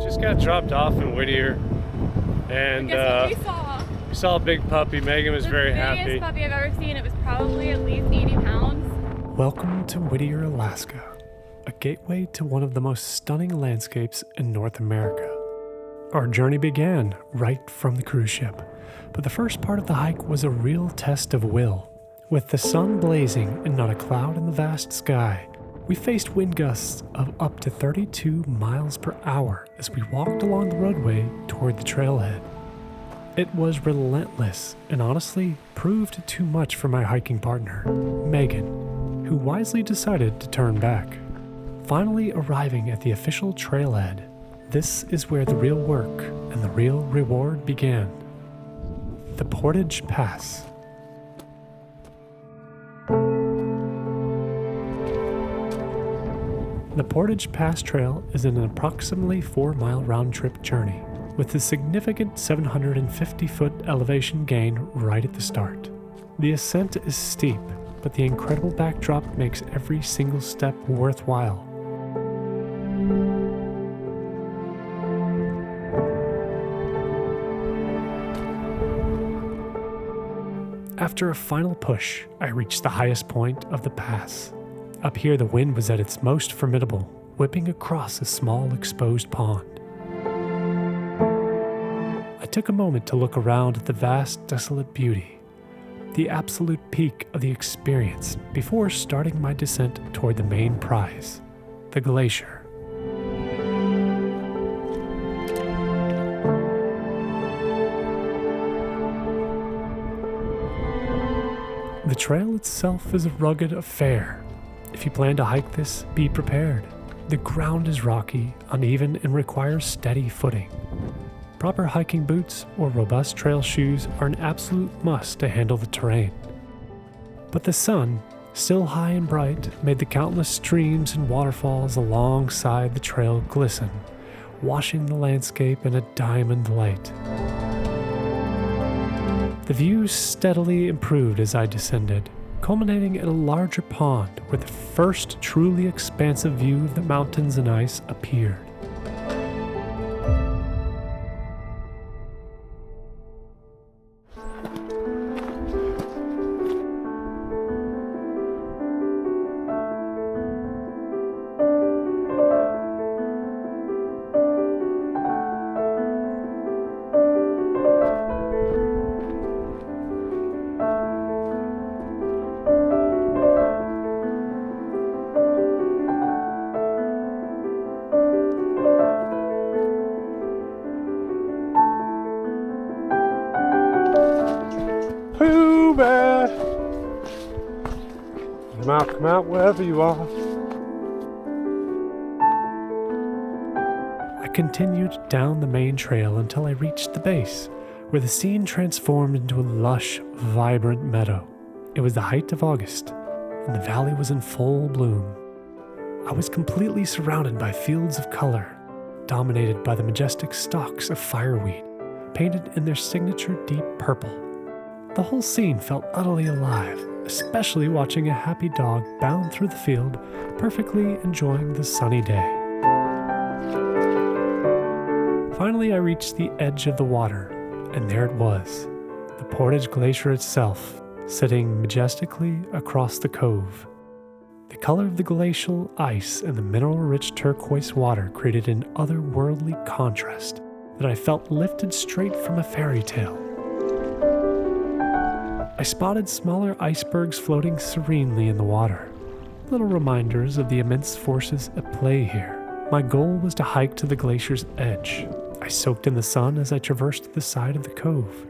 Just got dropped off in Whittier, and Guess what we saw? we saw a big puppy. Megan was very happy. The biggest puppy I've ever seen. It was probably at least 80 pounds. Welcome to Whittier, Alaska, a gateway to one of the most stunning landscapes in North America. Our journey began right from the cruise ship, but the first part of the hike was a real test of will. With the sun blazing and not a cloud in the vast sky, we faced wind gusts of up to 32 miles per hour as we walked along the roadway toward the trailhead. It was relentless and honestly proved too much for my hiking partner, Megan, who wisely decided to turn back. Finally arriving at the official trailhead, this is where the real work and the real reward began. The Portage Pass. The Portage Pass Trail is an approximately 4-mile round-trip journey with a significant 750-foot elevation gain right at the start. The ascent is steep, but the incredible backdrop makes every single step worthwhile. After a final push, I reached the highest point of the pass. Up here, the wind was at its most formidable, whipping across a small exposed pond. I took a moment to look around at the vast, desolate beauty, the absolute peak of the experience before starting my descent toward the main prize, the glacier. The trail itself is a rugged affair. If you plan to hike this, be prepared. The ground is rocky, uneven, and requires steady footing. Proper hiking boots or robust trail shoes are an absolute must to handle the terrain. But the sun, still high and bright, made the countless streams and waterfalls alongside the trail glisten, washing the landscape in a diamond light. The view steadily improved as I descended, culminating in a larger pond where the first truly expansive view of the mountains and ice appeared. Come out wherever you are. I continued down the main trail until I reached the base, where the scene transformed into a lush, vibrant meadow. It was the height of August, and the valley was in full bloom. I was completely surrounded by fields of color, dominated by the majestic stalks of fireweed, painted in their signature deep purple. The whole scene felt utterly alive, especially watching a happy dog bound through the field, perfectly enjoying the sunny day. Finally, I reached the edge of the water, and there it was, the Portage Glacier itself, sitting majestically across the cove. The color of the glacial ice and the mineral-rich turquoise water created an otherworldly contrast that I felt lifted straight from a fairy tale. I spotted smaller icebergs floating serenely in the water, little reminders of the immense forces at play here. My goal was to hike to the glacier's edge. I soaked in the sun as I traversed the side of the cove.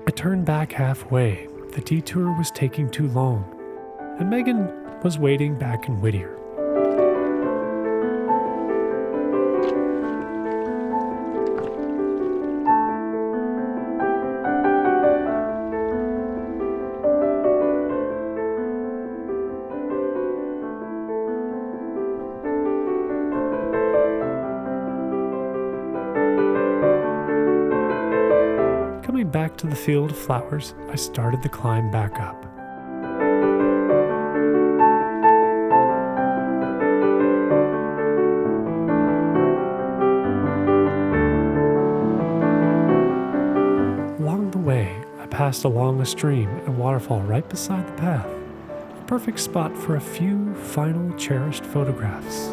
I turned back halfway. The detour was taking too long, and Megan was waiting back in Whittier. Coming back to the field of flowers, I started the climb back up. passed along a stream and waterfall right beside the path. A perfect spot for a few final cherished photographs.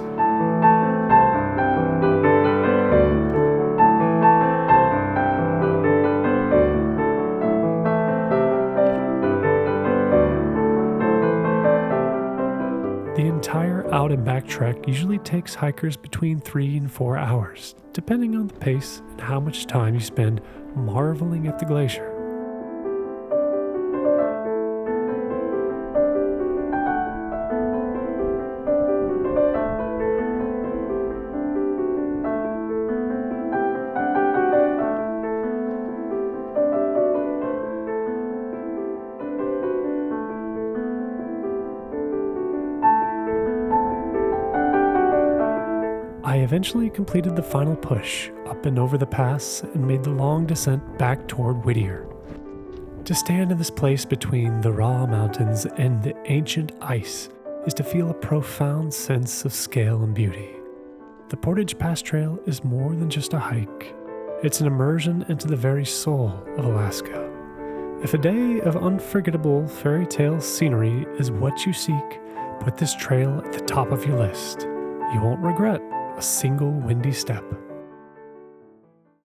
The entire out and back trek usually takes hikers between 3 and 4 hours, depending on the pace and how much time you spend marveling at the glacier. I eventually completed the final push up and over the pass and made the long descent back toward Whittier. To stand in this place between the raw mountains and the ancient ice is to feel a profound sense of scale and beauty. The Portage Pass Trail is more than just a hike. It's an immersion into the very soul of Alaska. If a day of unforgettable fairy tale scenery is what you seek, put this trail at the top of your list. You won't regret a single windy step.